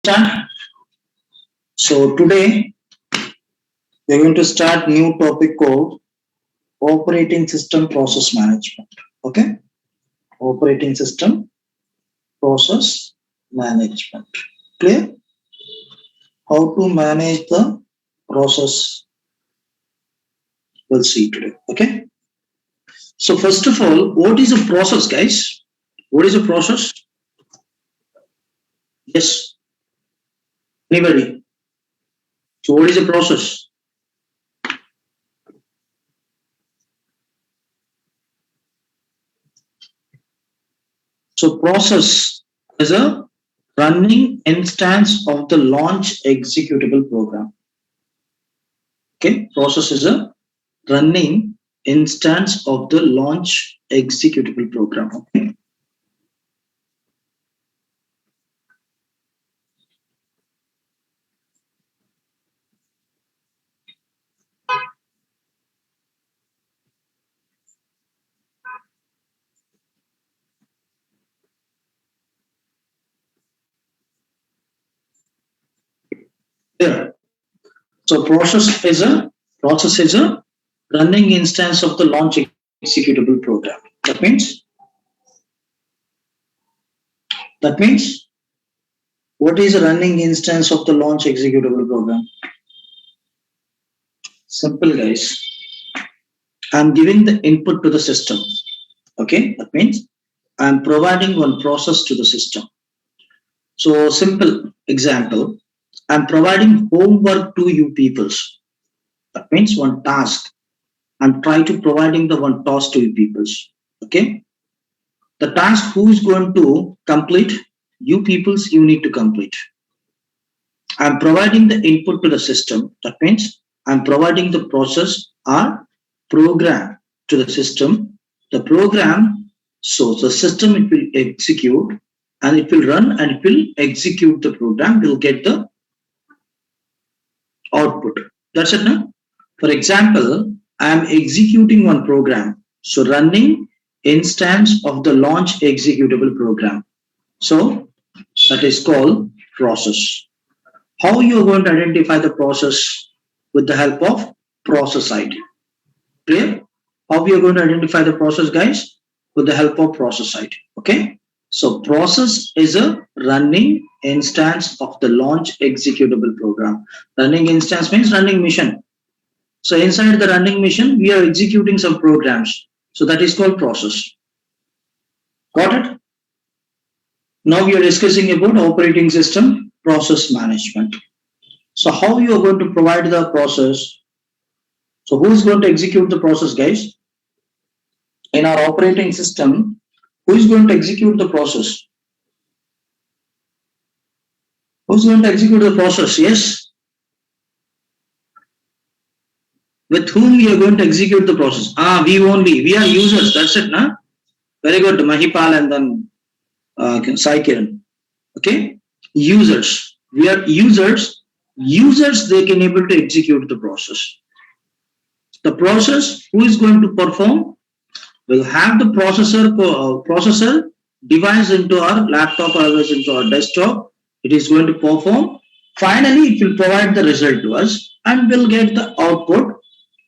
Start. So today we're going to start new topic called operating system process management. Okay, operating system process management. Clear? How to manage the process? We'll see today. Okay. So first of all, what is a process, guys? What is a process? Yes. Anybody? So what is a process? So process is a running instance of the launch executable program. Okay, process is a running instance of the launch executable program. Okay. Yeah. So process is a running instance of the launch executable program. That means what is a running instance of the launch executable program? Simple, guys. I'm giving the input to the system. Okay, that means I'm providing one process to the system. So simple example, I'm providing homework to you peoples. That means one task. I'm trying to providing the one task to you peoples. Okay. The task who is going to complete, you peoples, you need to complete. I'm providing the input to the system. That means I'm providing the process or program to the system. The program, so the system it will execute and it will run and it will execute the program, will get the output. That's it now. For example, I am executing one program. So running instance of the launch executable program. So that is called process. How you are going to identify the process? With the help of process ID. Clear? How we are going to identify the process, guys? With the help of process ID. Okay. So process is a running instance of the launch executable program. Running instance means running mission. So inside the running mission, we are executing some programs. So that is called process. Got it? Now we are discussing about operating system process management. So how you are going to provide the process? So who is going to execute the process, guys? In our operating system, who is going to execute the process? Who's going to execute the process? Yes. With whom we are going to execute the process? We only. We are users. That's it, na? Very good, Mahipal and then Sai Kiran. Okay, users. We are users. Users, they can able to execute the process. The process who is going to perform will have the processor device into our laptop or otherwise into our desktop. It is going to perform. Finally, it will provide the result to us and we'll get the output.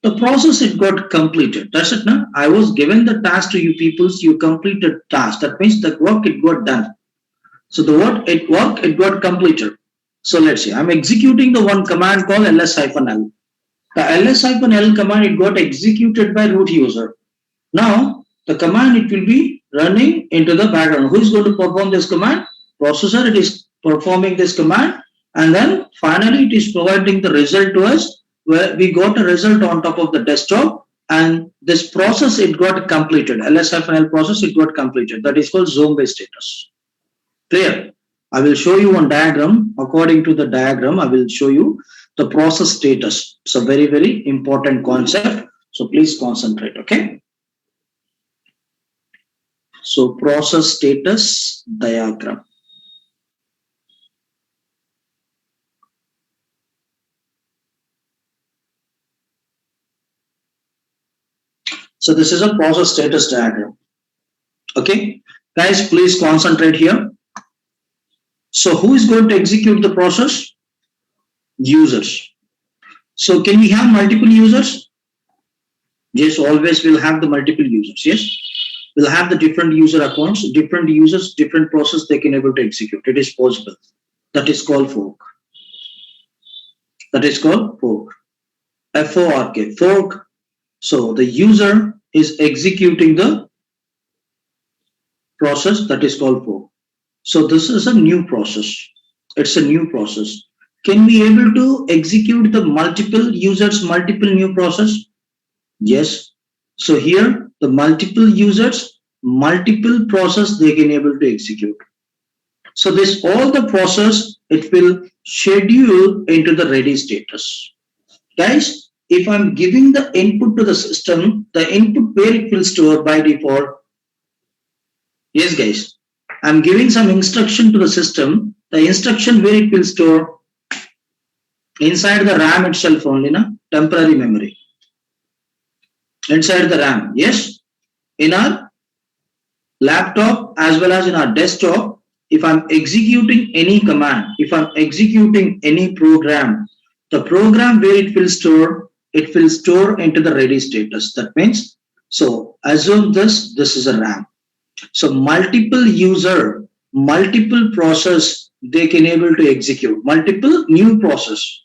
The process it got completed. That's it. Now I was given the task to you peoples. You completed task. That means the work it got done. So the work it got completed. So let's see. I'm executing the one command called ls-l. The ls-l command it got executed by root user. Now the command it will be running into the background. Who is going to perform this command? Processor it is performing this command and then finally it is providing the result to us where we got a result on top of the desktop and this process it got completed. ls-l process it got completed. That is called zone-based status. Clear? I will show you one diagram. According to the diagram, I will show you the process status. It's a very, very important concept. So please concentrate. Okay. So process status diagram. So this is a process status diagram. Okay. Guys, please concentrate here. So who is going to execute the process? Users. So can we have multiple users? Yes, always we'll have the multiple users. Yes, we'll have the different user accounts, different users, different process they can able to execute. It is possible. That is called fork. That is called fork. F-O-R-K, fork. So the user is executing the process, that is called fork. So this is a new process. It's a new process. Can we able to execute the multiple users, multiple new process? Yes. So here the multiple users, multiple process they can able to execute. So this all the process it will schedule into the ready status. Guys, if I'm giving the input to the system, the input where it will store by default. Yes, guys, I'm giving some instruction to the system. The instruction where it will store inside the RAM itself only, na temporary memory. Inside the RAM, yes. In our laptop as well as in our desktop, if I'm executing any command, if I'm executing any program, the program where it will store into the ready status. That means, so assume this is a RAM. So multiple user, multiple process they can able to execute, multiple new process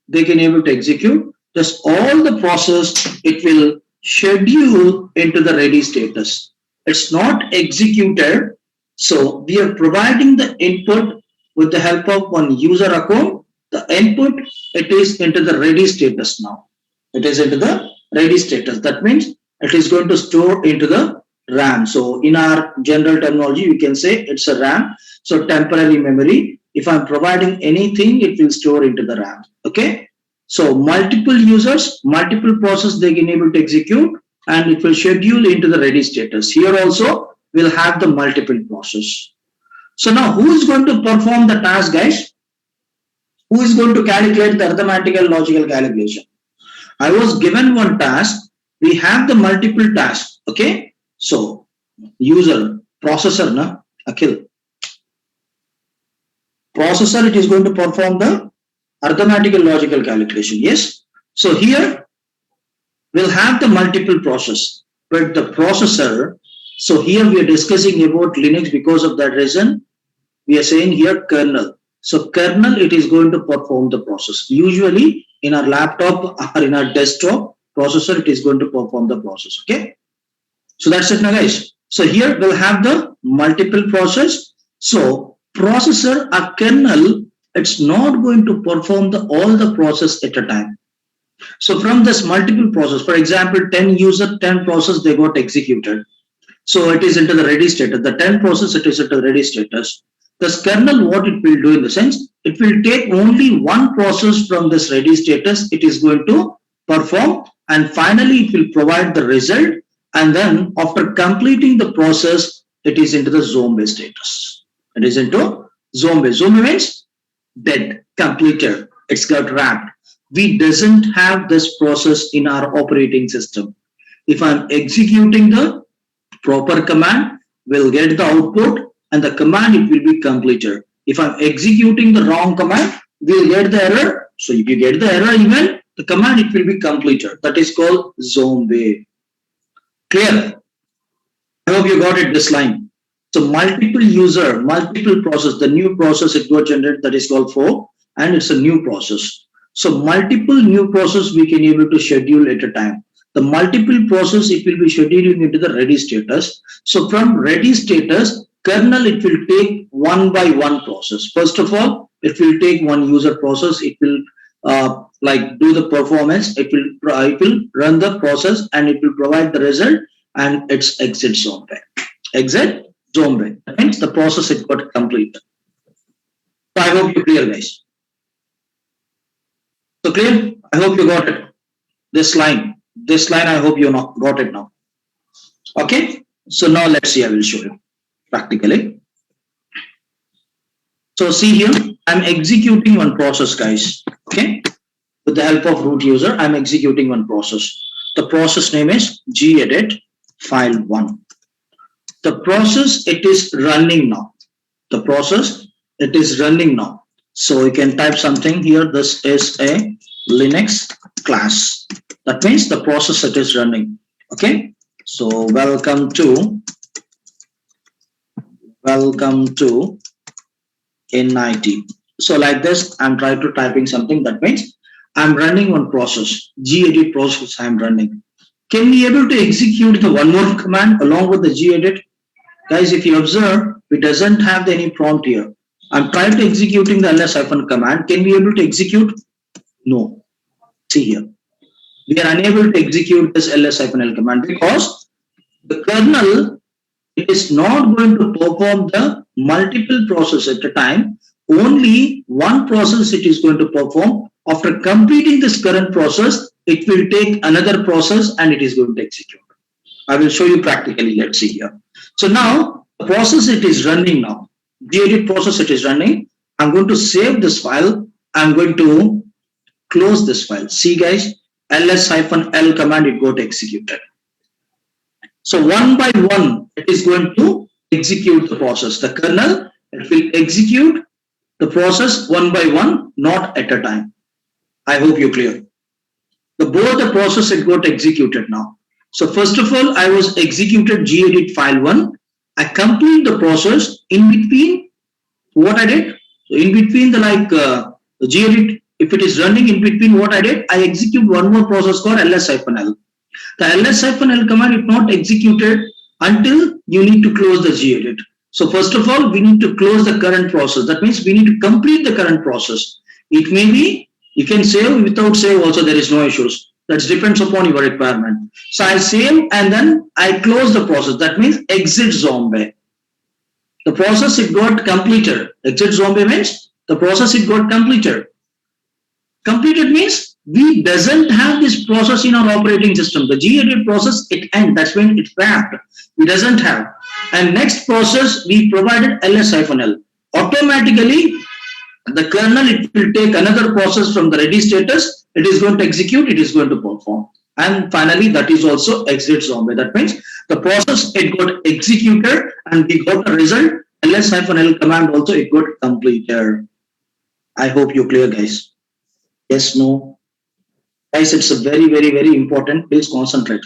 they can able to execute. Just all the process it will schedule into the ready status. It's not executed. So we are providing the input with the help of one user account. The input it is into the ready status now. It is into the ready status. That means it is going to store into the RAM. So in our general terminology, we can say it's a RAM. So temporary memory. If I'm providing anything, it will store into the RAM. Okay. So multiple users, multiple process they can able to execute, and it will schedule into the ready status. Here also we'll have the multiple process. So now who is going to perform the task, guys? Who is going to calculate the arithmetical logical calculation? I was given one task. We have the multiple tasks. Okay. So user, processor, na Akhil. Processor, it is going to perform the arithmetical logical calculation. Yes. So here we'll have the multiple process, but the processor. So here we are discussing about Linux because of that reason. We are saying here kernel. So kernel, it is going to perform the process. Usually in our laptop or in our desktop processor, it is going to perform the process. Okay. So that's it now, guys. So here we'll have the multiple process. So processor, a kernel, it's not going to perform all the process at a time. So from this multiple process, for example, 10 user, 10 process, they got executed. So it is into the ready status. The 10 process, it is into the ready status. This kernel, what it will do in the sense, it will take only one process from this ready status. It is going to perform, and finally it will provide the result. And then after completing the process, it is into the zombie status. It is into zombie. Zombie means dead, completed. It's got wrapped. We doesn't have this process in our operating system. If I'm executing the proper command, we'll get the output, and the command it will be completed. If I'm executing the wrong command, we'll get the error. So if you get the error even, the command it will be completed. That is called zombie. Clear? I hope you got it, this line. So multiple user, multiple process, the new process it got generated, that is called fork, and it's a new process. So multiple new process we can able to schedule at a time. The multiple process it will be scheduling into the ready status. So from ready status, kernel it will take one by one process. First of all, it will take one user process. It will like do the performance. It will run the process, and it will provide the result, and it's exit zombie. Exit zombie. That means the process it got complete. So I hope you're clear, guys. So clear? I hope you got it. This line, I hope you got it now. Okay. So now let's see. I will show you practically. So see here, I'm executing one process, guys. Okay. With the help of root user, I'm executing one process. The process name is gedit file1. The process it is running now. The process, it is running now. So you can type something here. This is a Linux class. That means the process it is running. Okay. So welcome to NIT. So like this, I'm trying to typing something. That means I'm running one process, gedit process I'm running. Can we able to execute the one more command along with the gedit? Guys, if you observe, it doesn't have any prompt here. I'm trying to executing the ls-command. Can we able to execute? No. See here. We are unable to execute this ls-l command because the kernel, it is not going to perform the multiple process at a time. Only one process it is going to perform. After completing this current process, it will take another process and it is going to execute. I will show you practically. Let's see here. So now the process it is running now. Gedit process it is running. I'm going to save this file. I'm going to close this file. See guys, ls-l command it got executed. So one by one it is going to execute the process. The kernel, it will execute the process one by one, not at a time. I hope you're clear. Both the process it got executed now. So first of all, I was executed gedit file 1. I complete the process. In between, what I did? So in between the gedit, if it is running in between, what I did? I execute one more process called ls-l. The ls-l command is not executed until you need to close the gedit. So first of all, we need to close the current process. That means we need to complete the current process. It may be, you can save, without save also there is no issues. That depends upon your requirement. So I save and then I close the process. That means exit zombie. The process it got completed. Exit zombie means the process it got completed. Completed means we doesn't have this process in our operating system. The gedit process it ends. That's when it's wrapped. We doesn't have. And next process we provided ls-l. Automatically the kernel it will take another process from the ready status. It is going to execute. It is going to perform. And finally that is also exit zombie. That means the process it got executed and we got a result. ls-l command also it got completed. I hope you're clear guys. Yes, no. Guys, it's a very important. Please concentrate.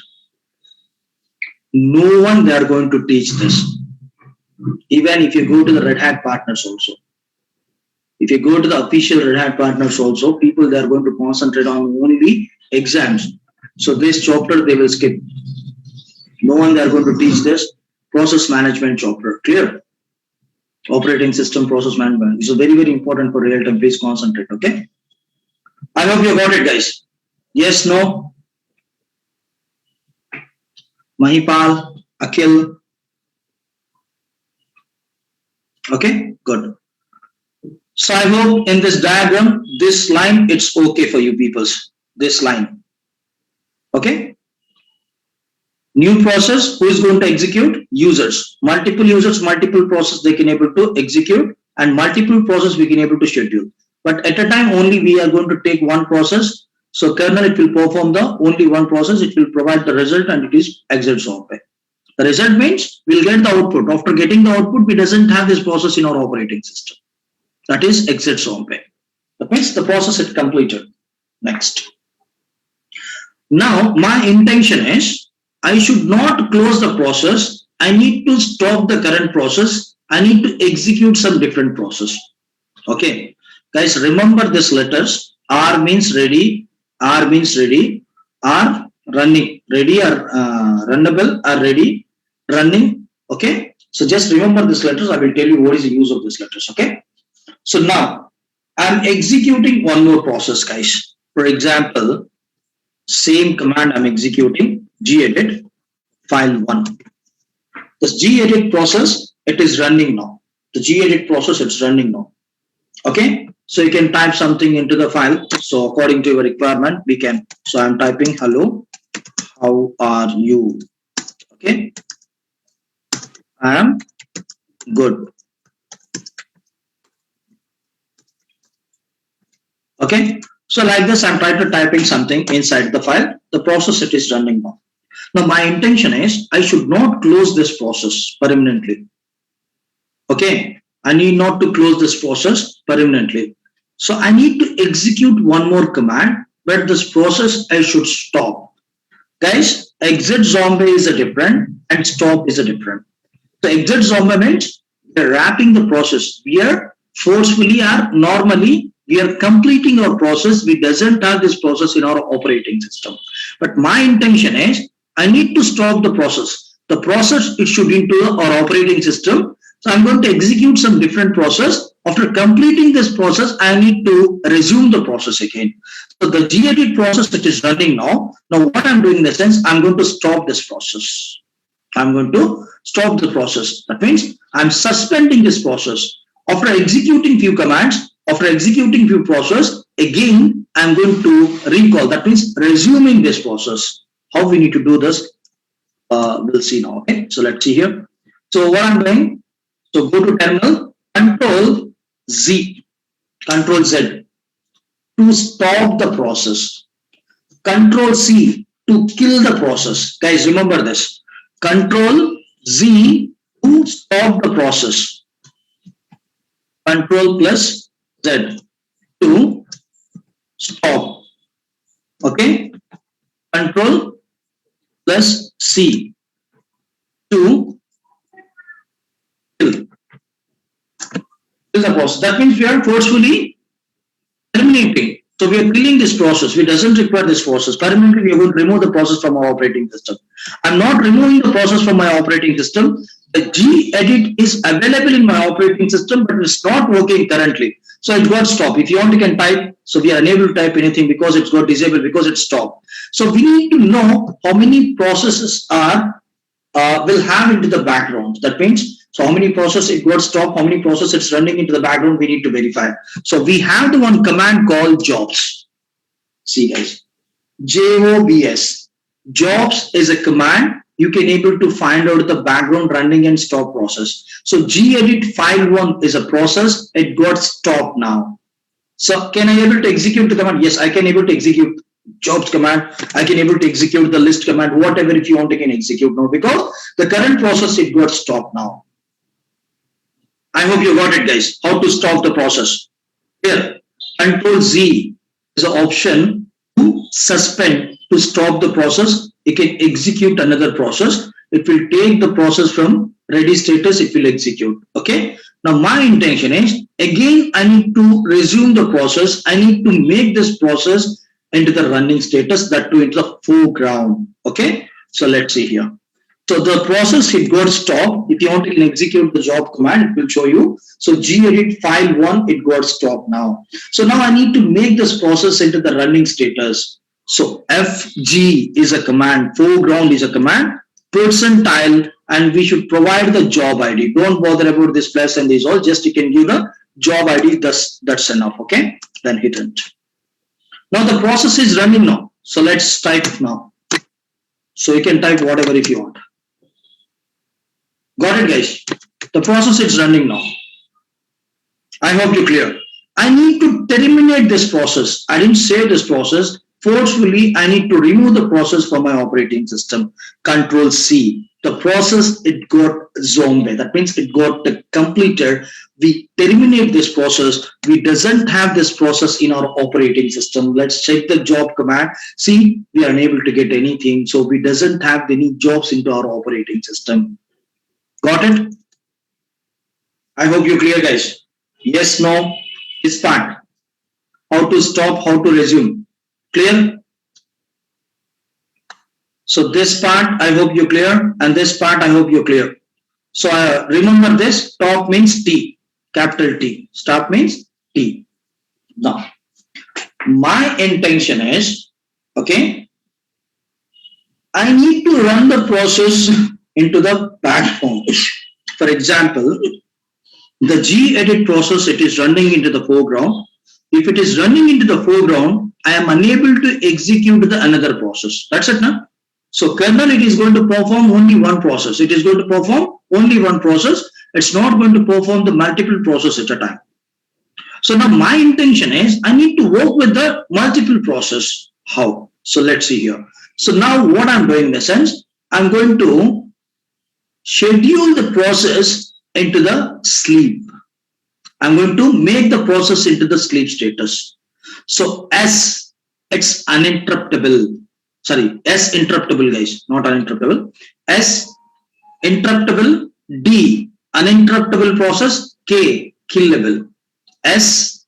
No one they are going to teach this. Even if you go to the Red Hat partners also. If you go to the official Red Hat partners also, people they are going to concentrate on only exams. So this chapter they will skip. No one they are going to teach this process management chapter. Clear? Operating system process management. This is very important for real time. Please concentrate. Okay. I hope you got it, guys. Yes, no. Mahipal, Akhil. Okay, good. So I hope in this diagram, this line, it's okay for you peoples. This line. Okay. New process, who is going to execute? Users. Multiple users, multiple process they can able to execute, and multiple process we can able to schedule. But at a time only we are going to take one process. So kernel it will perform the only one process. It will provide the result and it is exit zombie. The result means we'll get the output. After getting the output, we doesn't have this process in our operating system. That is exit zombie. That means the process is completed. Next. Now my intention is I should not close the process. I need to stop the current process. I need to execute some different process. Okay. Guys, remember these letters. R means ready, R means ready, R running, ready or runnable or ready, running. Okay. So just remember these letters. I will tell you what is the use of these letters. Okay. So now I'm executing one more process, guys. For example, same command I'm executing gedit file 1. This gedit process, it is running now. The gedit process, it's running now. Okay. So you can type something into the file. So according to your requirement, we can. So I'm typing hello, how are you? Okay. I am good. Okay. So like this, I'm trying to typing something inside the file. The process it is running now. Now my intention is I should not close this process permanently. Okay. I need not to close this process permanently. So I need to execute one more command, but this process I should stop. Guys, exit zombie is a different and stop is a different. So exit zombie means we are wrapping the process. We are forcefully or normally we are completing our process. We doesn't have this process in our operating system. But my intention is I need to stop the process. The process it should into our operating system. So I'm going to execute some different process. After completing this process, I need to resume the process again. So the gedit process that is running now. Now what I'm doing in the sense, I'm going to stop this process. I'm going to stop the process. That means I'm suspending this process. After executing few commands, after executing few process, again, I'm going to recall. That means resuming this process. How we need to do this, we'll see now. Okay, so let's see here. So what I'm doing, so go to terminal, Control Z to stop the process. Control C to kill the process. Guys, remember this. Control Z to stop the process. Control plus Z to stop. Okay. Control plus C to kill the process. That means we are forcefully terminating. So we are killing this process. We doesn't require this process. Permanently, we are going to remove the process from our operating system. I'm not removing the process from my operating system. The gedit is available in my operating system, but it's not working currently. So it got stopped. If you want, you can type. So we are unable to type anything because it's got disabled, because it's stopped. So we need to know how many processes are will have into the background. That means so how many processes it got stopped, how many processes it's running into the background, we need to verify. So we have the one command called jobs. See guys, JOBS. Jobs is a command you can able to find out the background running and stop process. So gedit file one is a process, it got stopped now. So can I able to execute the command? Yes, I can able to execute jobs command. I can able to execute the list command, whatever if you want to can execute now, because the current process it got stopped now. I hope you got it guys, how to stop the process. Here, Control Z is an option to suspend, to stop the process. You can execute another process. It will take the process from ready status, it will execute. Okay. Now my intention is, again, I need to resume the process. I need to make this process into the running status, that too into the foreground. Okay. So let's see here. So the process it got stopped. If you want to execute the job command, it will show you. So gedit file one, it got stopped now. So now I need to make this process into the running status. So FG is a command, foreground is a command, percentile, and we should provide the job ID. Don't bother about this plus and this all, just you can give the job ID, that's enough. Okay, then hit enter. Now the process is running now. So let's type now. So you can type whatever if you want. Got it guys? The process is running now. I hope you're clear. I need to terminate this process. I didn't save this process. Forcefully, I need to remove the process from my operating system. Control C. The process, it got zombie. That means it got completed. We terminate this process. We doesn't have this process in our operating system. Let's check the job command. See, we are unable to get anything. So we doesn't have any jobs into our operating system. Got it? I hope you're clear, guys. Yes, no, this part. How to stop, how to resume. Clear? So this part, I hope you're clear. And this part, I hope you're clear. So remember this, stop means T, capital T. Stop means T. Now, my intention is, okay, I need to run the process into the background. For example, the gedit process, it is running into the foreground. If it is running into the foreground, I am unable to execute the another process. That's it now. So kernel, it is going to perform only one process. It is going to perform only one process. It's not going to perform the multiple process at a time. So now my intention is I need to work with the multiple process. How? So let's see here. So now what I'm doing in the sense, I'm going to schedule the process into the sleep. I'm going to make the process into the sleep status. So S, it's uninterruptible. Sorry, S interruptible, guys, not uninterruptible. S interruptible, D uninterruptible process, K killable. S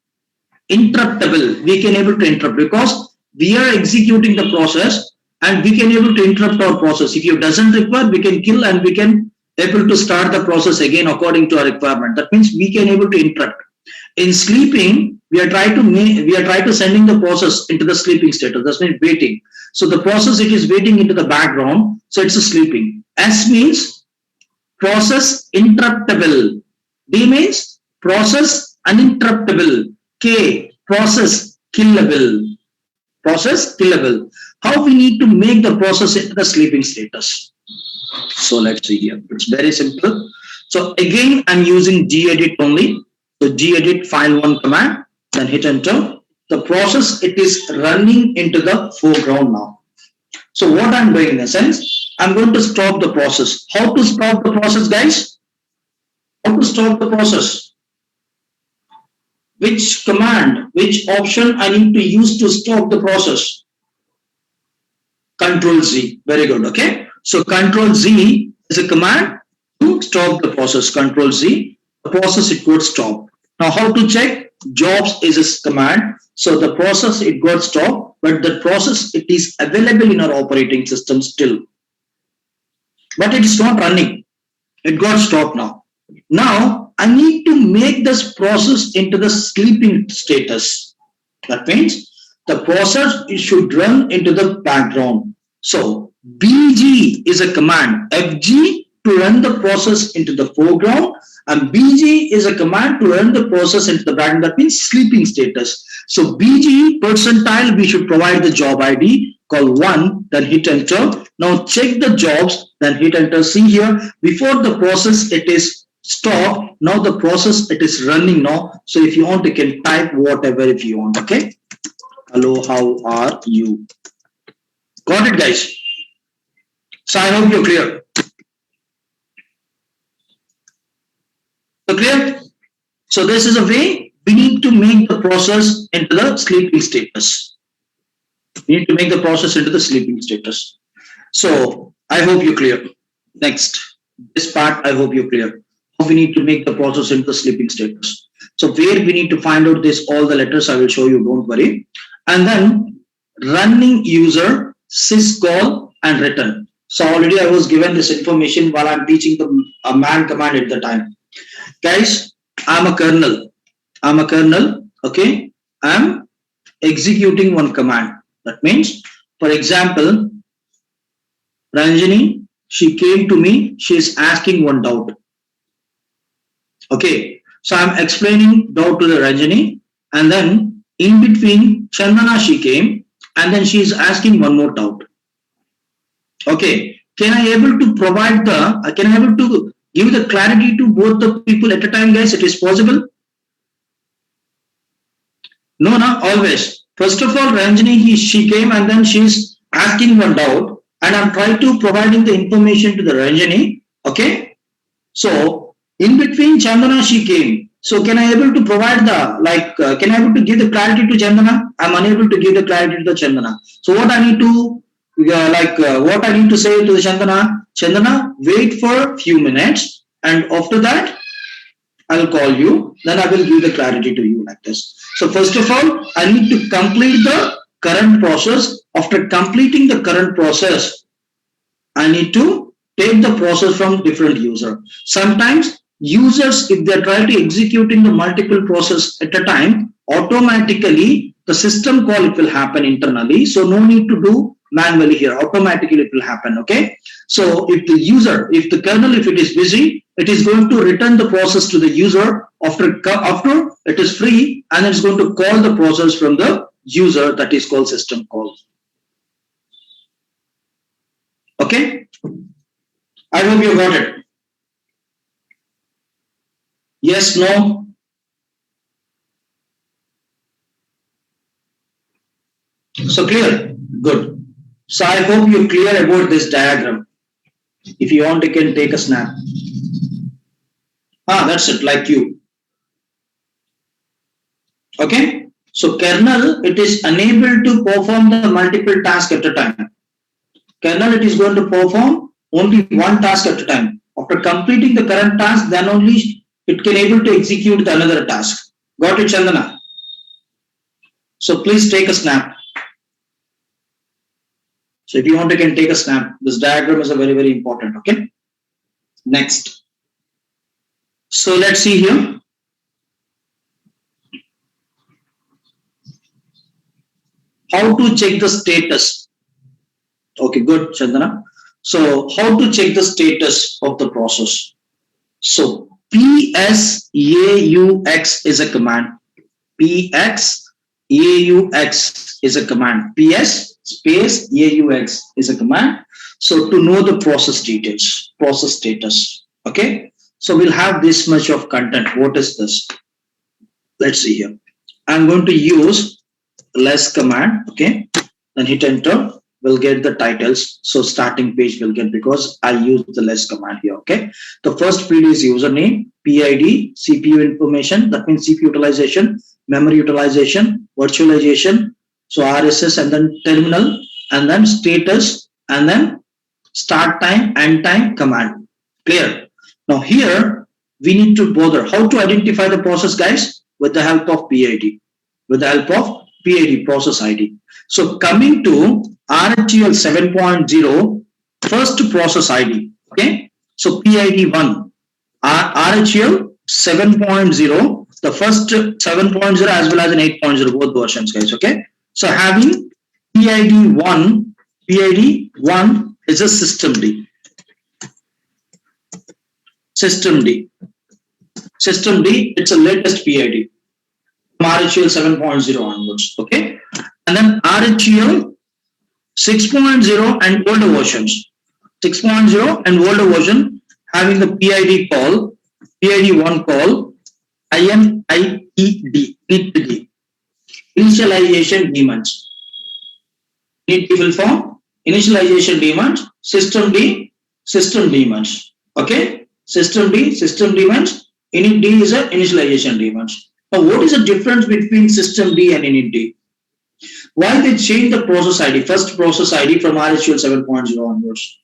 interruptible, we can able to interrupt because we are executing the process and we can able to interrupt our process. If it doesn't require, we can kill and we can able to start the process again according to our requirement. That means we can able to interrupt. In sleeping, we are trying to sending the process into the sleeping status. That's means waiting. So the process, it is waiting into the background. So it's a sleeping. S means process interruptible. D means process uninterruptible. K, process killable. Process killable. How we need to make the process into the sleeping status? So let's see here. It's very simple. So again, I'm using gedit only. So gedit file1 command, then hit enter. The process, it is running into the foreground now. So what I'm doing in a sense, I'm going to stop the process. How to stop the process, guys? How to stop the process? Which command, which option I need to use to stop the process? Control Z. Very good. Okay. So Control Z is a command to stop the process. Control Z. The process, it got stopped. Now how to check? Jobs is a command. So the process, it got stopped, but the process, it is available in our operating system still. But it is not running. It got stopped now. Now I need to make this process into the sleeping status. That means the process, it should run into the background. So BG is a command. FG to run the process into the foreground, and BG is a command to run the process into the background. That means sleeping status. So BG percentile, we should provide the job ID, call 1, then hit enter. Now check the jobs, then hit enter. See here, before the process, it is stopped. Now the process, it is running now. So if you want, you can type whatever if you want. Okay. Hello, how are you? Got it, guys? So I hope you're clear. So clear? So this is a way we need to make the process into the sleeping status. We need to make the process into the sleeping status. So I hope you're clear. Next, this part, I hope you're clear. How we need to make the process into the sleeping status. So where we need to find out this, all the letters I will show you, don't worry. And then running user, syscall and return. So already I was given this information while I'm teaching the man command at the time. Guys, I'm a kernel. Okay. I'm executing one command. That means, for example, Ranjani, she came to me, she is asking one doubt. Okay. So I'm explaining doubt to the Ranjani, and then in between Chandana, she came, and then she is asking one more doubt. Okay. Can I able to provide can I able to give the clarity to both the people at a time, guys? It is possible? No, not always. First of all, Ranjani, she came and then she's asking one doubt, and I'm trying to providing the information to the Ranjani. Okay. So in between Chandana, she came. So can I able to provide the, can I able to give the clarity to Chandana? I'm unable to give the clarity to the Chandana. So what I need to, what I need to say to the Chandana, wait for a few minutes, and after that, I'll call you, then I will give the clarity to you like this. So first of all, I need to complete the current process. After completing the current process, I need to take the process from different user. Sometimes users, if they try to executing the multiple process at a time, automatically the system call, it will happen internally. So no need to do manually here. Automatically it will happen. Okay. So if the user, if the kernel, if it is busy, it is going to return the process to the user after it is free, and it's going to call the process from the user, that is called system call. Okay. I hope you got it. Yes, no? So clear? Good. So I hope you're clear about this diagram. If you want, you can take a snap. That's it, like you. Okay. So kernel, it is unable to perform the multiple tasks at a time. Kernel, it is going to perform only one task at a time. After completing the current task, then only it can able to execute the another task. Got it, Chandana? So please take a snap. So if you want, you can take a snap. This diagram is a very, very important. Okay. Next. So let's see here. How to check the status? Okay, good, Chandana. So how to check the status of the process? So psaux is a command. psaux is a command. ps space aux is a command. So to know the process details, process status. Okay. So we'll have this much of content. What is this? Let's see here. I'm going to use less command. Okay. Then hit enter. We'll get the titles. So starting page will get, because I use the less command here. Okay. The first field is username, PID, CPU information. That means CPU utilization, memory utilization, virtualization. So RSS, and then terminal, and then status, and then start time, end time command. Clear? Now here we need to bother how to identify the process, guys, with the help of PID. With the help of PID, process ID. So coming to RHEL 7.0, first process ID. Okay. So PID 1, RHEL 7.0, the first 7.0 as well as an 8.0, both versions, guys. Okay. So having PID 1 is a system D. System D. System D, it's a latest PID. RHEL 7.0 onwards. Okay. And then RHEL 6.0 and older versions. 6.0 and older version having the PID call, PID1 call, INITD, initialization demands. Need to form initialization demands, system D demands. Okay, system D demands, init D is a initialization demands. Now, what is the difference between system D and init D? Why they change the process ID, first process ID from RHEL 7.0 onwards?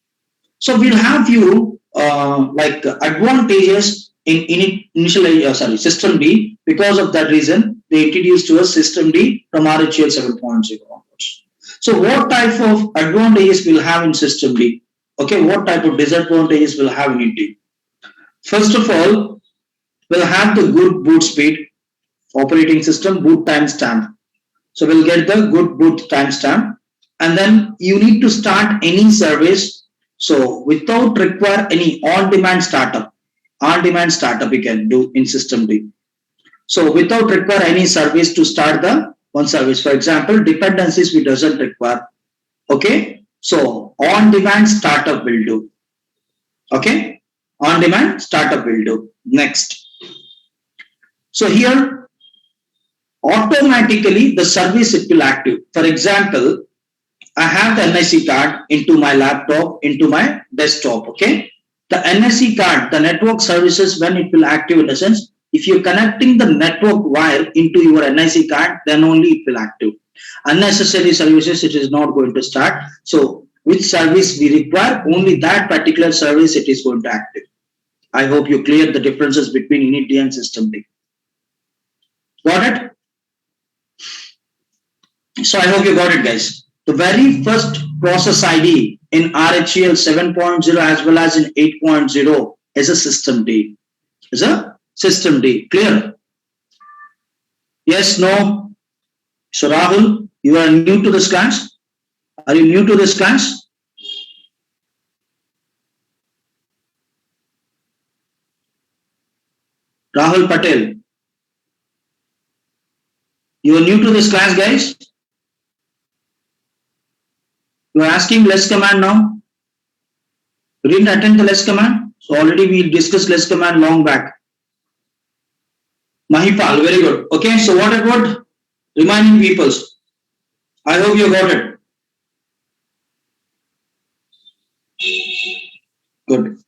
So we'll have few like advantages in system D. Because of that reason, they introduced to us system D from RHEL 7.0 onwards. So what type of advantages we'll have in system D? Okay, what type of disadvantages we'll have in D? First of all, we'll have the good boot speed, operating system boot timestamp. So we'll get the good boot timestamp, and then you need to start any service. So without require any on-demand startup you can do in system D. So without require any service to start the one service. For example, dependencies we doesn't require. Okay. So on-demand startup will do. Okay. On-demand startup will do. Next. So here, automatically the service it will active. For example, I have the NIC card into my laptop, into my desktop. Okay. The NIC card, the network services, when it will active, in a sense, if you're connecting the network wire into your NIC card, then only it will active. Unnecessary services, it is not going to start. So which service we require, only that particular service it is going to active. I hope you cleared the differences between init D and system D. Got it? So I hope you got it, guys. The very first process ID in RHEL 7.0 as well as in 8.0 is a system D. Is a system D. Clear? Yes, no? So Rahul, you are new to this class? Are you new to this class? Rahul Patel. You are new to this class, guys? You are asking less command now? You didn't attend the less command? So already we discussed less command long back. Mahipal, very good. Okay, so what about remaining peoples? I hope you got it. Good.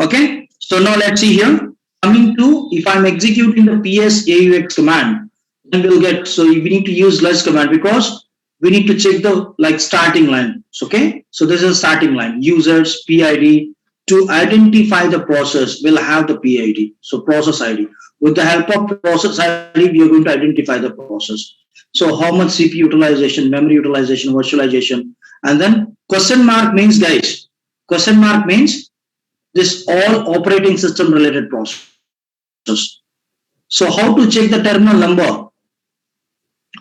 Okay, so now let's see here. Coming to, if I'm executing the PSAUX command, then we'll get, so we need to use less command because we need to check the like starting line. Okay, so this is a starting line, users PID. To identify the process, we'll have the PID, so process ID. With the help of process ID, we are going to identify the process. So how much CPU utilization, memory utilization, virtualization, and then question mark means, guys, question mark means this all operating system related process. So how to check the terminal number?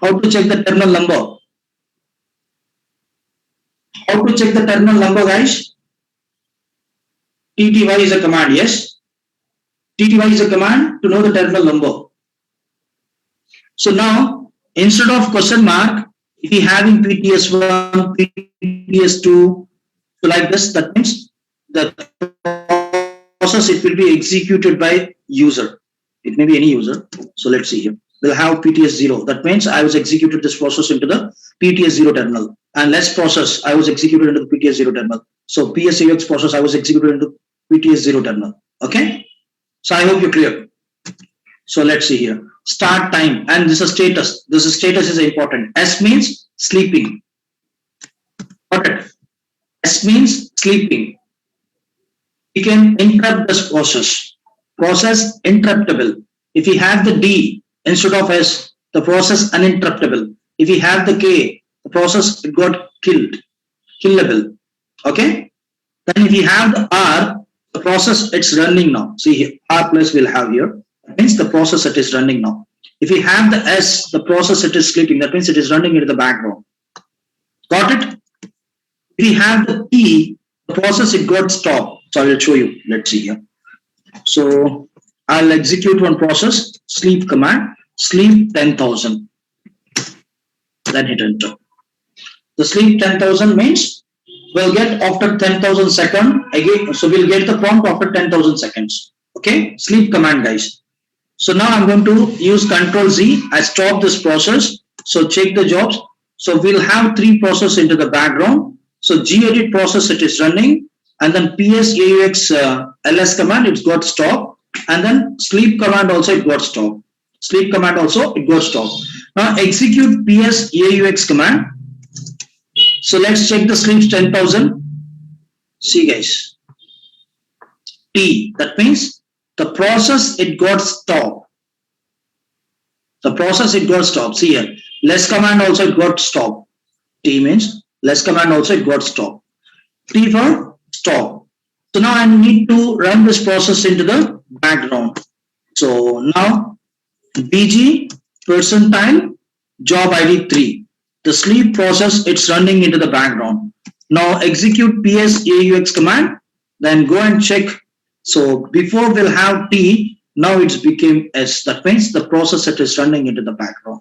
How to check the terminal number? How to check the terminal number, guys? TTY is a command, yes? TTY is a command to know the terminal number. So now, instead of question mark, if we having PTS1, PTS2, so like this, that means the process, it will be executed by user. It may be any user. So let's see here. We'll have PTS0. That means I was executed this process into the PTS0 terminal. And less process, I was executed into the PTS0 terminal. So PSAX process, I was executed into PTS0 terminal. Okay. So I hope you're clear. So let's see here. Start time, and this is status. This is status is important. S means sleeping. Got it? S means sleeping. We can interrupt this process. Process interruptible. If we have the D instead of S, the process uninterruptible. If we have the K, the process got killed, killable. Okay. Then if we have the R, the process it's running now. See here, R plus we'll have here. That means the process it is running now. If we have the S, the process it is sleeping. That means it is running into the background. Got it? If we have the T, the process it got stopped. So I will show you. Let's see here. So I'll execute one process, sleep command, sleep 10,000. Then hit enter. The sleep 10,000 means we'll get after 10,000 seconds again. So we'll get the prompt after 10,000 seconds. Okay, sleep command, guys. So now I'm going to use Control Z. I stop this process. So check the jobs. So we'll have 3 processes into the background. So gedit process it is running, and then PSAUX ls command it got stopped, and then sleep command also it got stopped. Sleep command also it got stopped. Now execute PSAUX command. So let's check the sleep 10,000. See, guys. T, that means the process it got stopped. The process it got stopped. See here, less command also it got stopped. T means less command also it got stopped. T for stop. So now I need to run this process into the background. So now BG percentile job ID 3. The sleep process it's running into the background. Now execute PSAUX command. Then go and check. So before we'll have T, now it's became S. That means the process that is running into the background.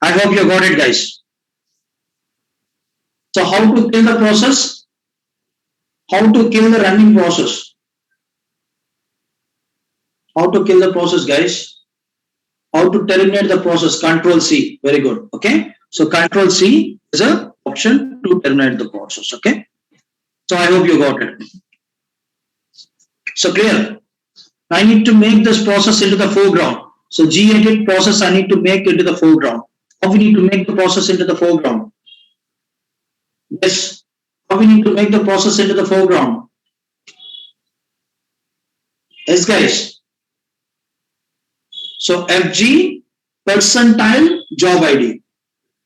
I hope you got it, guys. So how to kill the process? How to kill the running process? How to kill the process, guys? How to terminate the process? Control C. Very good. Okay. So Control C is an option to terminate the process. Okay. So I hope you got it. So clear. I need to make this process into the foreground. So gedit process I need to make into the foreground. How we need to make the process into the foreground? Yes. How we need to make the process into the foreground? Yes, guys. So FG percentile job ID.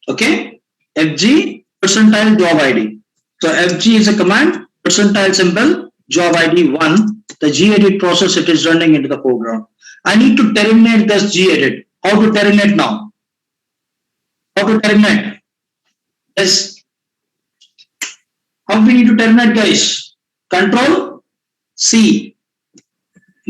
Okay. FG percentile job ID. So FG is a command, percentile symbol, job ID 1. The gedit process it is running into the foreground. I need to terminate this gedit. How to terminate now? How to terminate? Yes. How we need to terminate, guys? Control C.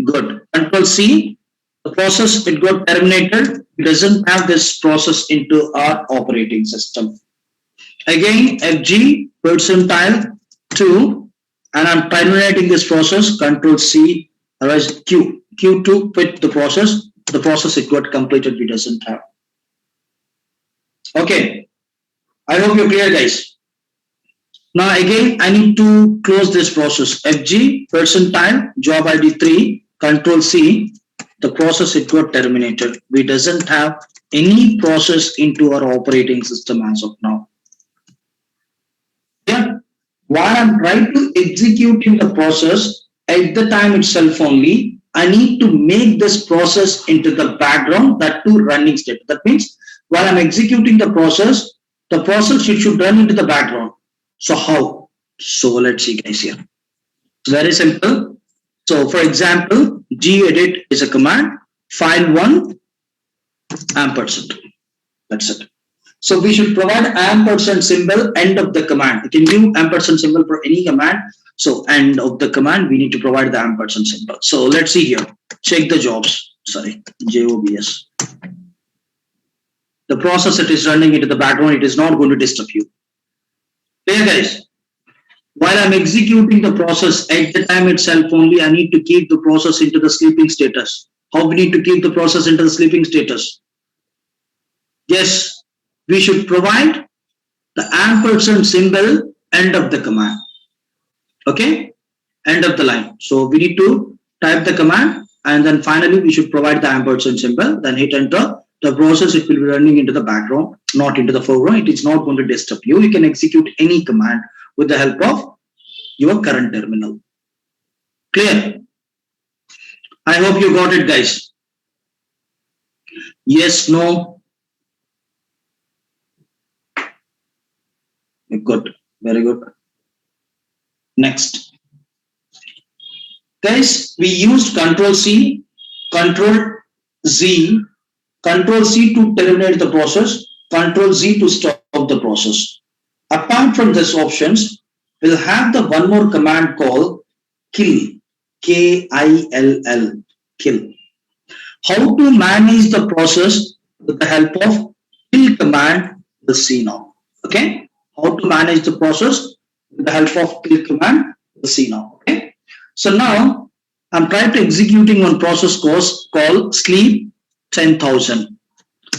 Good. Control C. The process it got terminated. It doesn't have this process into our operating system. Again, FG percentile 2. And I'm terminating this process, Control C, otherwise Q. Q to quit the process. The process it got completed, we doesn't have. Okay. I hope you're clear, guys. Now again, I need to close this process. FG percentile job ID 3, Control C. the process it got terminated. We doesn't have any process into our operating system as of now. Yeah. While I'm trying to execute in the process at the time itself only, I need to make this process into the background, that to running state. That means while I'm executing the process it should run into the background. So how? So let's see guys here. It's very simple. So for example, gedit is a command, file1 ampersand. That's it. So we should provide ampersand symbol end of the command. You can give ampersand symbol for any command. So end of the command, we need to provide the ampersand symbol. So let's see here. Check the jobs. Sorry, JOBS. The process that is running into the background, it is not going to disturb you. Clear guys? While I'm executing the process at the time itself only, I need to keep the process into the sleeping status. How we need to keep the process into the sleeping status? Yes, we should provide the ampersand symbol end of the command. Okay, end of the line. So we need to type the command and then finally we should provide the ampersand symbol, then hit enter. The process it will be running into the background, not into the foreground. It is not going to disturb you. You can execute any command with the help of your current terminal. Clear? I hope you got it guys. Yes, no? Good, very good. Next. Guys, we used Control C, Control Z, Control C to terminate the process, Control Z to stop the process. Apart from these options, we'll have the one more command called kill, K-I-L-L, kill. How to manage the process with the help of kill command, we'll see now. Okay? How to manage the process with the help of kill command, we'll see now. Okay? So now, I'm trying to executing one process called sleep 10,000.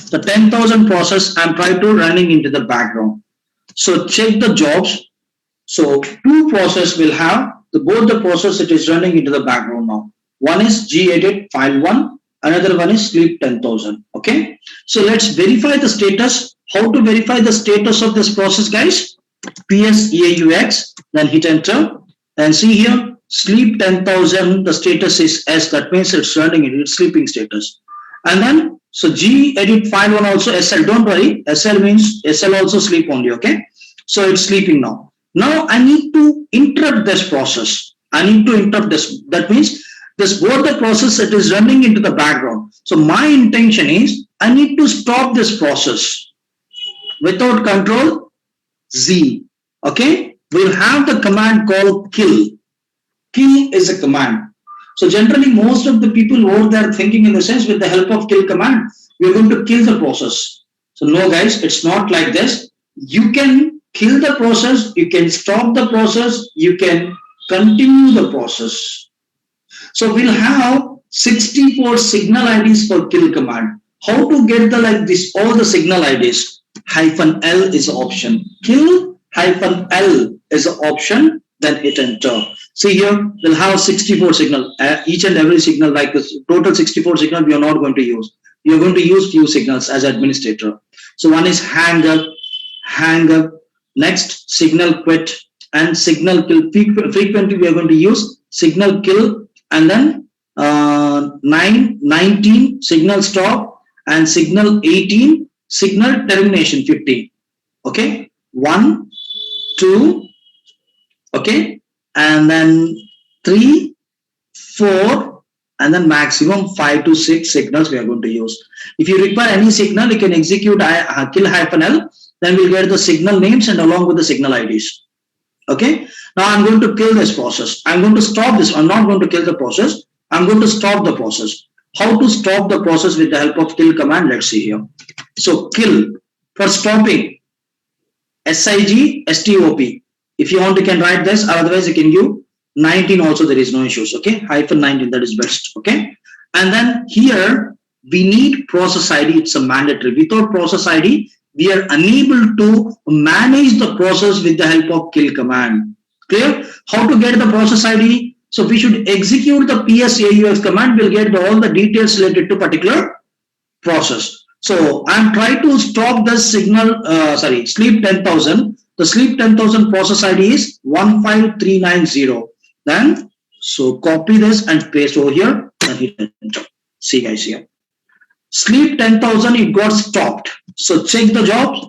The 10,000 process I'm trying to running into the background. So check the jobs. So two process will have both the process it is running into the background now. One is gedit file1, another one is sleep 10,000. Okay. So let's verify the status. How to verify the status of this process, guys? PSEAUX, then hit enter. And see here, sleep 10,000, the status is S. That means it's running in its sleeping status. And then, so gedit file1 also SL. Don't worry, SL means SL also sleep only. Okay. So it's sleeping now. Now I need to interrupt this process. I need to interrupt this. That means this both the process that is running into the background. So my intention is I need to stop this process without Control Z. Okay. We'll have the command called kill. Kill is a command. So generally most of the people over there thinking in the sense with the help of kill command, we're going to kill the process. So no guys, it's not like this. You can kill the process, you can stop the process, you can continue the process. So we'll have 64 signal IDs for kill command. How to get the like this all the signal IDs? -L is the option. Kill -L is the option, then hit enter. See here, we'll have 64 signal. Each and every signal like this, total 64 signal we are not going to use. We are going to use few signals as administrator. So one is hang up, next signal quit and signal kill. Frequently we are going to use signal kill and then 19 signal stop and signal 18 signal termination 15. Okay, 1, 2, okay, and then 3, 4, and then maximum 5 to 6 signals we are going to use. If you require any signal, you can execute kill -L, then we'll get the signal names and along with the signal IDs. Okay, now I'm going to kill this process. I'm going to stop this. I'm not going to kill the process. I'm going to stop the process. How to stop the process with the help of kill command? Let's see here. So kill for stopping, SIG STOP. If you want, you can write this. Otherwise, you can use 19 also. There is no issues. Okay, -19, that is best. Okay, and then here we need process ID. It's a mandatory. Without process ID, we are unable to manage the process with the help of kill command. Clear? How to get the process ID? So we should execute the PSAUX command. We'll get all the details related to particular process. So I'm trying to stop the signal, sleep 10,000. The sleep 10,000 process ID is 15390. Then, so copy this and paste over here and hit enter. See guys here. Sleep 10,000, it got stopped. So check the jobs.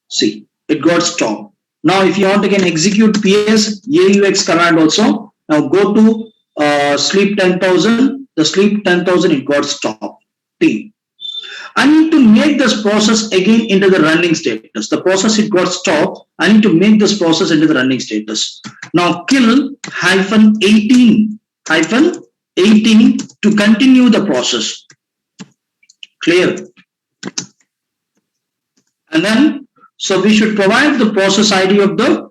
See, it got stopped. Now, if you want to can execute PSAUX command also, now go to sleep 10,000. The sleep 10,000, it got stopped. T. I need to make this process again into the running status. The process it got stopped. I need to make this process into the running status. Now kill -18 to continue the process. Clear? And then, so we should provide the process ID of the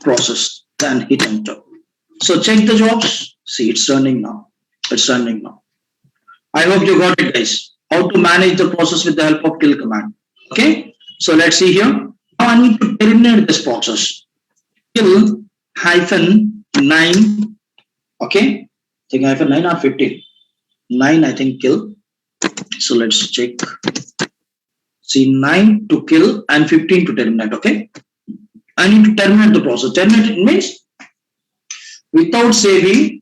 process. Then hit enter. So check the jobs. See, it's running now. It's running now. I hope you got it, guys. How to manage the process with the help of kill command. Okay, so let's see here. Now I need to terminate this process. Kill -9. Okay, I think -9 or 15. 9, I think kill. So let's check. See, 9 to kill and 15 to terminate. Okay, I need to terminate the process. Terminate means without saving.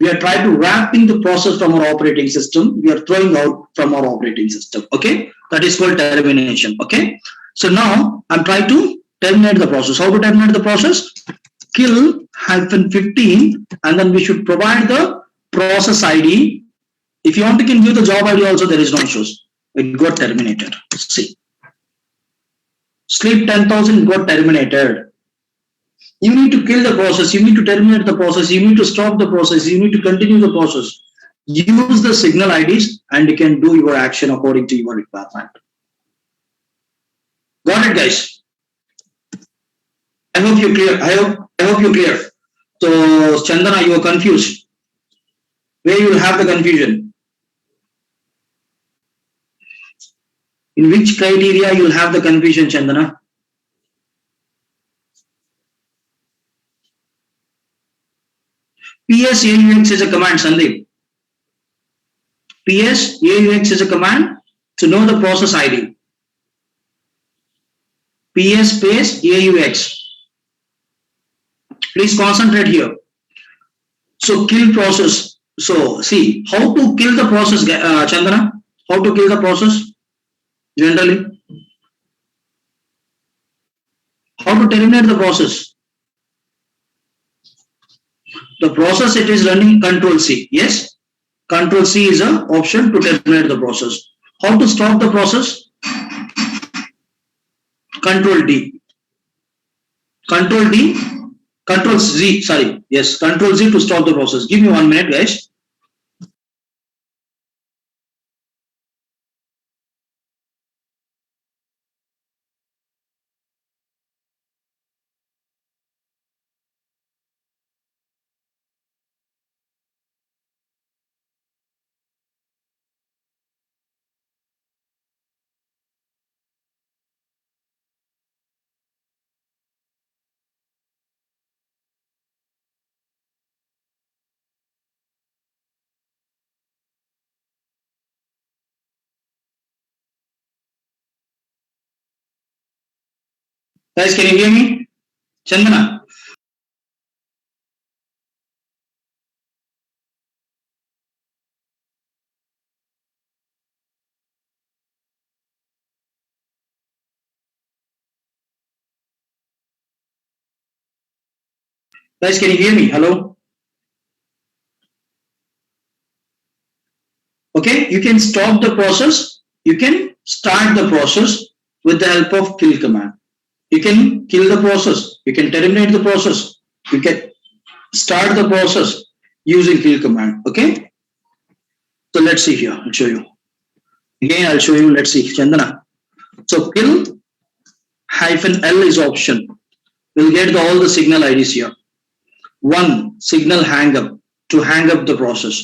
We are trying to wrapping the process from our operating system. We are throwing out from our operating system. Okay, that is called termination. Okay, so now I'm trying to terminate the process. How to terminate the process? Kill -15, and then we should provide the process ID. If you want to give the job ID also, there is no issues. It got terminated. See, sleep 10,000 got terminated. You need to kill the process, you need to terminate the process, you need to stop the process, you need to continue the process. Use the signal IDs and you can do your action according to your requirement. Got it, guys? I hope you're clear. I hope you're clear. So, Chandana, you are confused. Where you will have the confusion? In which criteria you will have the confusion, Chandana? PSAUX is a command, Sandeep. PSAUX is a command to know the process ID. PS space AUX. Please concentrate here. So kill process. So see how to kill the process, Chandana. How to kill the process generally. How to terminate the process. The process it is running Control C. Yes, Control C is an option to terminate the process. How to stop the process? Control D. Control D. Control Z. Sorry. Yes, Control Z to stop the process. Give me 1 minute, guys. Guys, can you hear me? Chandana. Guys, can you hear me? Hello? Okay, you can stop the process. You can start the process with the help of kill command. You can kill the process. You can terminate the process. You can start the process using kill command. Okay. So let's see here. I'll show you. Again, I'll show you. Let's see. Chandana. So kill -L is option. We'll get all the signal IDs here. 1. Signal hang up to hang up the process.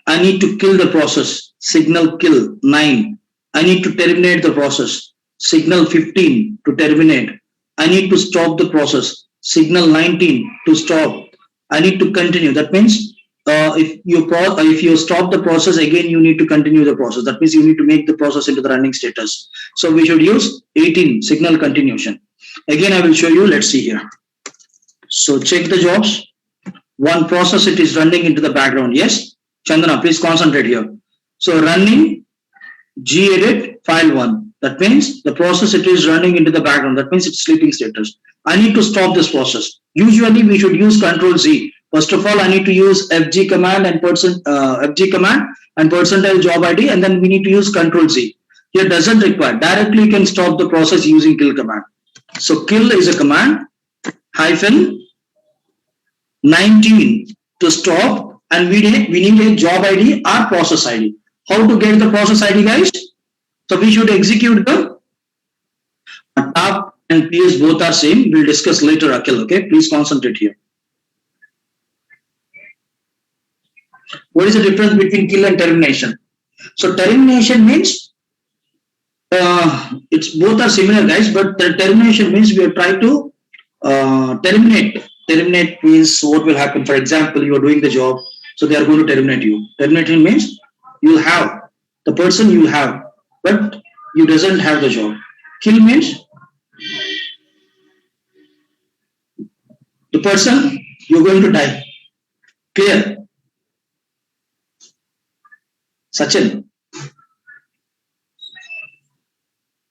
I need to kill the process. Signal kill 9. I need to terminate the process. Signal 15 to terminate. I need to stop the process. Signal 19 to stop. I need to continue. That means if you stop the process again, you need to continue the process. That means you need to make the process into the running status. So we should use 18 signal continuation. Again, I will show you. Let's see here. So check the jobs. One process it is running into the background. Yes, Chandana, please concentrate here. So running gedit file 1. That means the process it is running into the background. That means it's sleeping status. I need to stop this process. Usually we should use Control Z. First of all, I need to use FG command and FG command and percentile job ID, and then we need to use Control Z. Here doesn't require. Directly you can stop the process using kill command. So kill is a command hyphen 19 to stop, and we need a job ID or process ID. How to get the process ID, guys? So we should execute the top and PS both are same. We'll discuss later, Akhil. Okay, please concentrate here. What is the difference between kill and termination? So termination means it's both are similar, guys, but the termination means we are trying to terminate. Terminate means what will happen. For example, you are doing the job, so they are going to terminate you. Termination means you have the person you have, but you doesn't have the job. Kill means the person you're going to die. Clear? Sachin.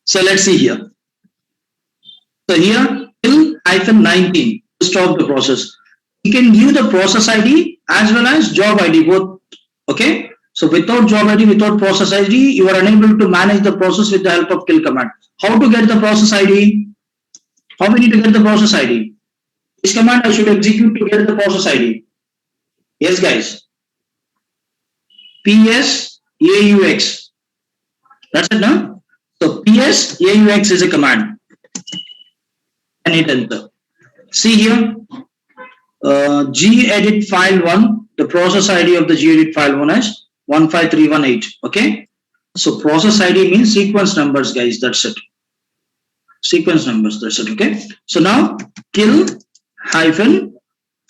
So let's see here. So here kill hyphen 19 to stop the process. You can give the process ID as well as job ID both. Okay. So without job ID, without process ID, you are unable to manage the process with the help of kill command. How to get the process ID? How we need to get the process ID? This command I should execute to get the process ID. Yes, guys. PS AUX. That's it now. So PS AUX is a command. And hit enter. See here. Gedit file 1. The process ID of the gedit file 1 is 15318. Okay. So process ID means sequence numbers, guys. That's it. Sequence numbers. That's it. Okay. So now kill hyphen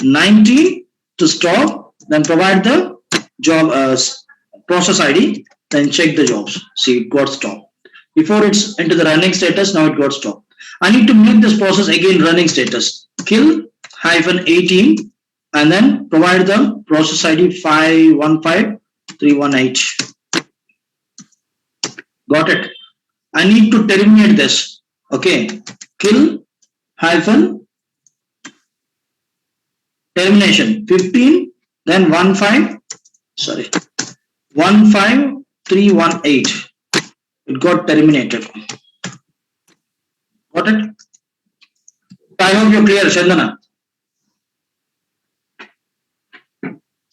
19 to stop. Then provide the job process ID. Then check the jobs. See, it got stopped. Before it's into the running status, now it got stopped. I need to make this process again running status. Kill hyphen 18 and then provide the process ID 515318. Got it? I need to terminate this. Okay. Kill hyphen termination 15 then 15318. It got terminated. Got it? I hope you're clear, Chandana.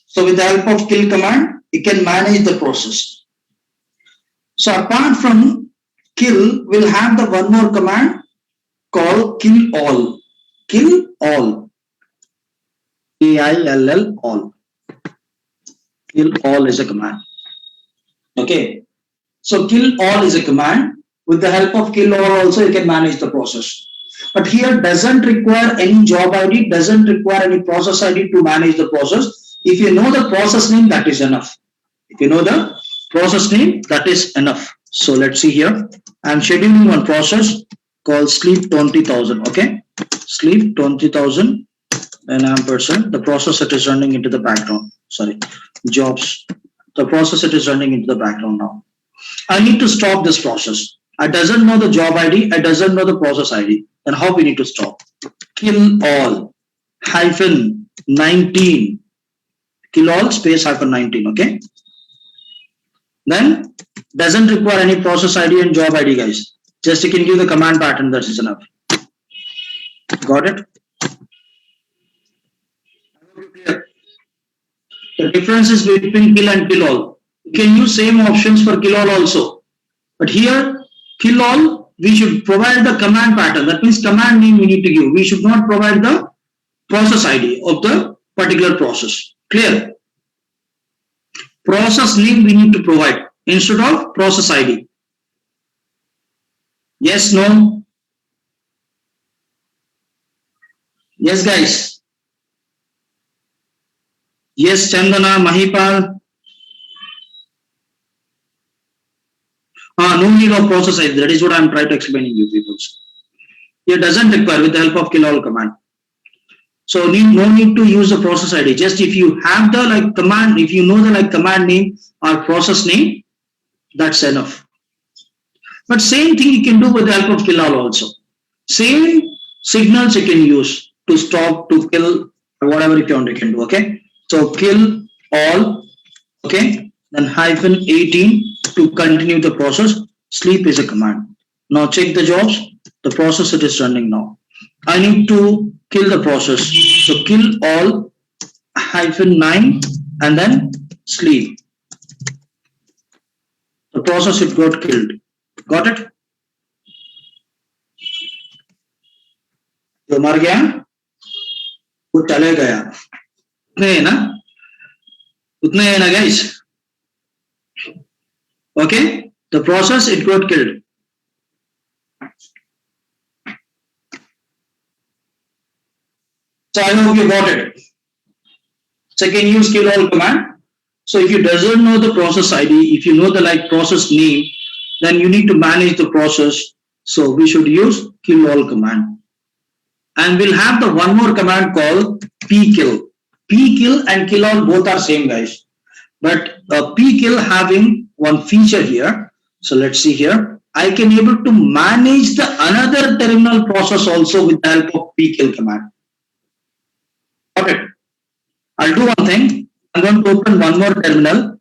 So with the help of kill command, you can manage the process. So apart from kill, we'll have the one more command called kill all. Kill all. KILL all. Kill all is a command. Okay. So kill all is a command. With the help of kill all also you can manage the process. But here doesn't require any job ID, doesn't require any process ID to manage the process. If you know the process name, that is enough. If you know the process name, that is enough. So let's see here. I'm scheduling one process called sleep 20,000. Okay. Sleep 20,000 and ampersand. The process that is running into the background. Sorry. Jobs. The process that is running into the background now. I need to stop this process. I doesn't know the job ID. I doesn't know the process ID. Then how we need to stop? Kill all hyphen 19. Kill all space hyphen 19. Okay. Then doesn't require any process ID and job ID, guys. Just you can give the command pattern. That is enough. Got it? The difference is between kill and kill all. You can use same options for kill all also. But here, kill all, we should provide the command pattern. That means command name we need to give. We should not provide the process ID of the particular process. Clear? Process name we need to provide instead of process ID. Yes, no? Yes, guys. Yes, Chandana, Mahipal. No need of process ID. That is what I'm trying to explain you people. It doesn't require with the help of kill all command. So no need to use the process ID. Just if you have the like command, if you know the like command name or process name, that's enough. But same thing you can do with the help of kill all also. Same signals you can use to stop, to kill, or whatever you want you can do. Okay. So kill all. Okay. Then hyphen 18 to continue the process. Sleep is a command. Now check the jobs. The process it is running now. I need to kill the process. So kill all hyphen 9 and then sleep. The process it got killed. Got it? जो मर गया वो चले गया उतने है ना guys. Okay, the process it got killed. So I hope you got it. Second, use kill all command. So if you doesn't know the process ID, if you know the like process name, then you need to manage the process. So we should use kill all command. And we'll have the one more command called pkill. Pkill and kill all both are same, guys. But pkill having one feature here. So let's see here. I can able to manage the another terminal process also with the help of pkill command. Okay. I'll do one thing. I'm going to open one more terminal.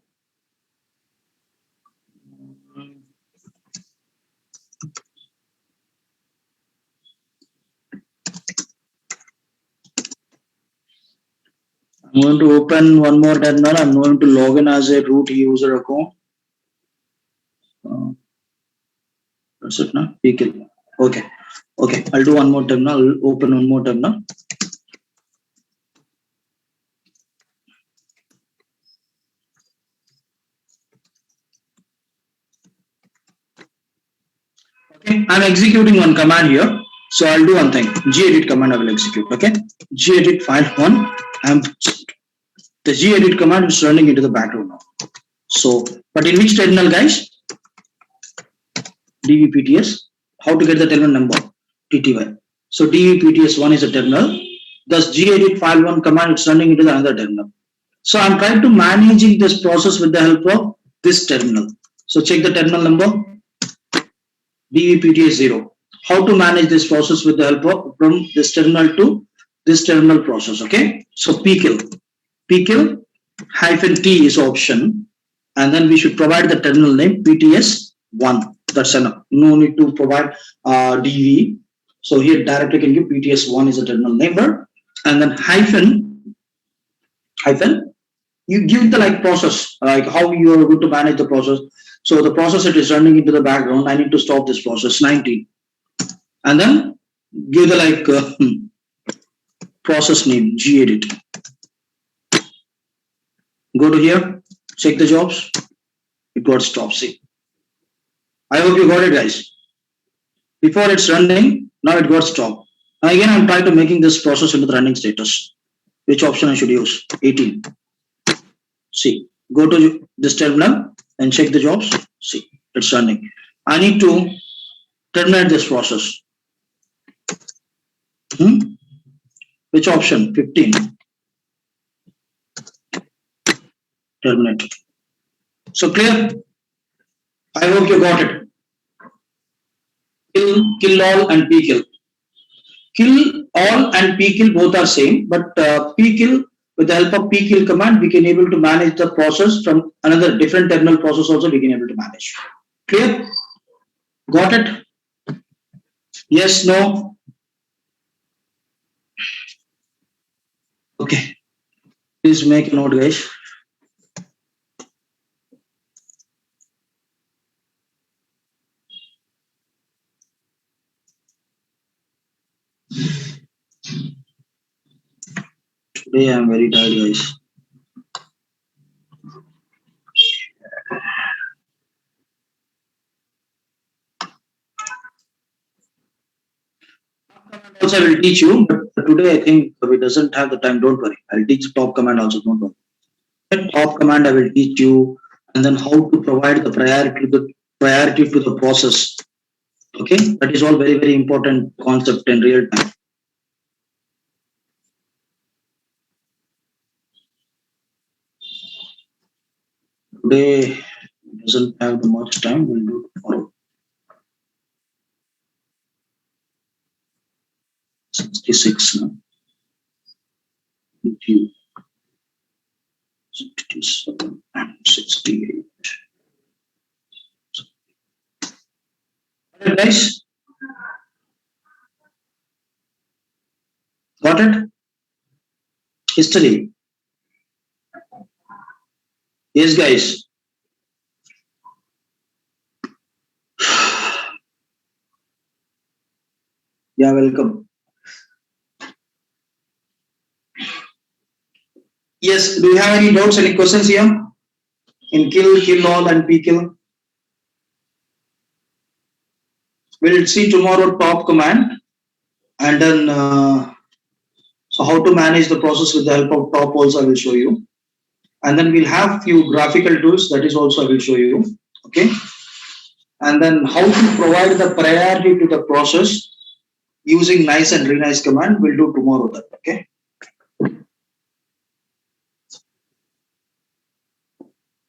I'm going to open one more terminal. I'm going to log in as a root user account. That's it now. pkill. Okay. Okay. I'll do one more terminal. I'll open one more terminal. Okay. I'm executing one command here. So I'll do one thing. Gedit command I will execute. Okay. Gedit file 1. The gedit command is running into the background now. So, but in which terminal, guys? dvpts. How to get the terminal number? TTY. So dvpts1 is a terminal. Thus gedit file 1 command is running into the another terminal. So I'm trying to managing this process with the help of this terminal. So check the terminal number. dvpts0. How to manage this process with the help of from this terminal to this terminal process. Okay. So pkill. Pkill hyphen T is option. And then we should provide the terminal name PTS1. That's enough. No need to provide DV. So here directly can give PTS1 is a terminal number. And then hyphen, you give the like process, like how you are going to manage the process. So the process it is running into the background. I need to stop this process 19. And then give the like process name gedit. Go to here, check the jobs. It got stopped. See. I hope you got it, guys. Before it's running, now it got stopped. Now again, I'm trying to making this process into the running status. Which option I should use? 18. See, go to this terminal and check the jobs. See, it's running. I need to terminate this process. Which option? 15. Terminate. So clear? I hope you got it. Kill all and pkill. Kill all and pkill both are same, but pkill with the help of pkill command we can able to manage the process from another different terminal process also we can able to manage. Clear? Got it? Yes, no? Okay. Please make a note, guys. Today I'm very tired, guys. Also, I will teach you, but today I think we doesn't have the time. Don't worry. I'll teach top command also. Don't worry. Top command I will teach you, and then how to provide the priority to the process. Okay, that is all very important concept in real time. Today doesn't have much time. We'll do tomorrow. 66 now. 67 and 68. Got it, guys? Got it? History. Yes, guys. Yeah, welcome. Yes, do you have any doubts, any questions here? In kill all, and pkill? We'll see tomorrow top command, and then so how to manage the process with the help of top also I will show you. And then we'll have few graphical tools, that is also I will show you. Okay. And then how to provide the priority to the process using nice and renice command, we'll do tomorrow that. Okay.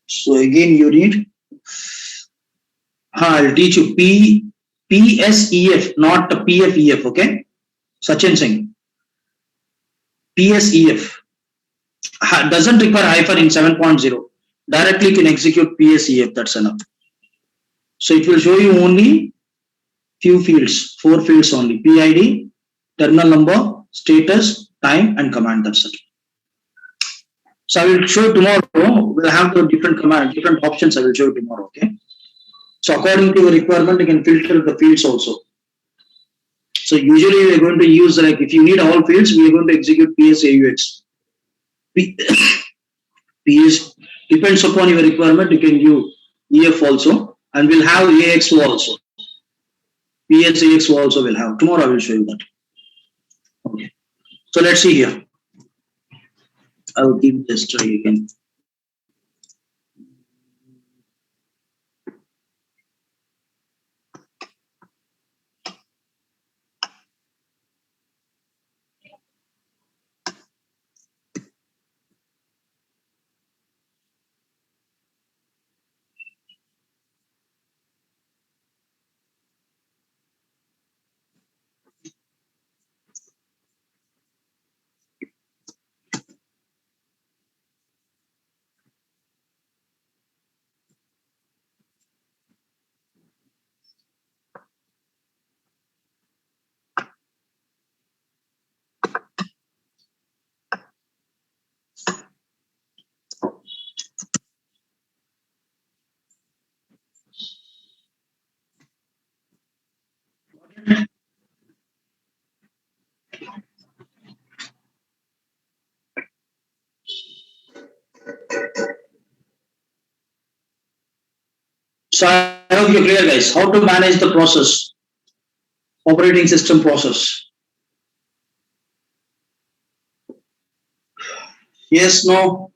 So again you need, I'll teach you PSEF, not PFEF. Okay. Sachin Singh. PSEF doesn't require hyphen in 7.0. Directly can execute PSEF, that's enough. So it will show you only few fields, 4 fields only: PID, terminal number, status, time, and command. That's it. So I will show tomorrow. We'll have the different command, different options. I will show tomorrow. Okay. So according to your requirement, you can filter the fields also. So usually we are going to use, like, if you need all fields, we are going to execute PSAUX. PS depends upon your requirement. You can use EF also, and we'll have AXO also. PSAXO also will have. Tomorrow I will show you that. Okay. So let's see here. I will keep this try again. So I hope you're clear, guys. How to manage the process, operating system process. Yes, no.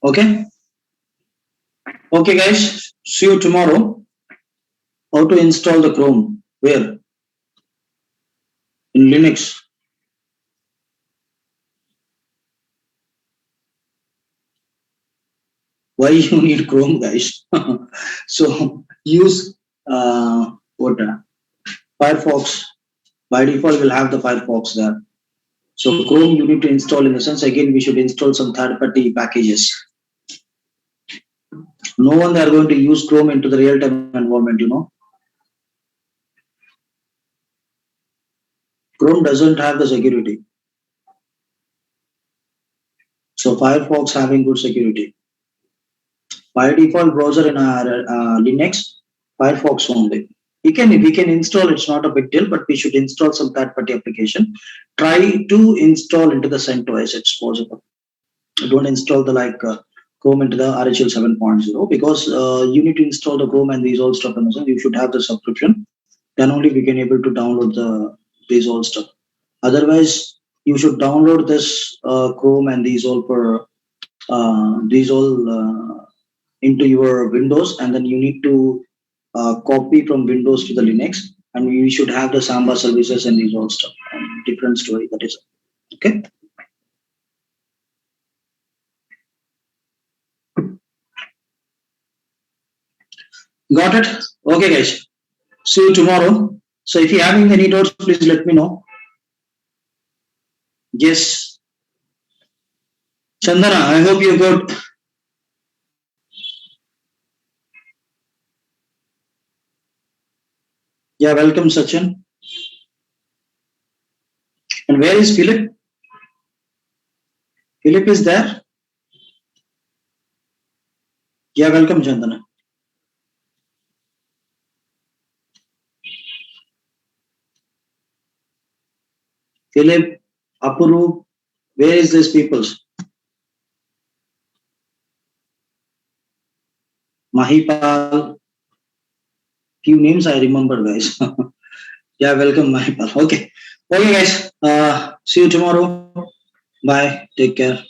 Okay. Okay, guys. See you tomorrow. How to install the Chrome? Where? In Linux. Why you need Chrome, guys? So use what? Firefox. By default, we'll have the Firefox there. So Chrome you need to install, in the sense, again we should install some third-party packages. No one they are going to use Chrome into the real-time environment, you know. Chrome doesn't have the security. So Firefox having good security. By default browser in our Linux, Firefox only. we can install. It's not a big deal, but we should install some third-party application. Try to install into the CentOS. It's possible. Don't install the Chrome into the RHEL 7.0 because you need to install the Chrome and these all stuff. And you should have the subscription. Then only we can able to download these all stuff. Otherwise, you should download this Chrome and these all into your Windows, and then you need to copy from Windows to the Linux, and we should have the Samba services and these all stuff. Different story, that is okay. Got it? Okay, guys. See you tomorrow. So if you're having any doubts, please let me know. Yes. Chandana, I hope you're good. Yeah, welcome, Sachin. And where is Philip? Philip is there? Yeah, welcome, Chandana. Philip, Apuru, where is these peoples? Mahipal, few names I remember, guys. Yeah, welcome, Mahipal. Okay. Okay, guys. See you tomorrow. Bye. Take care.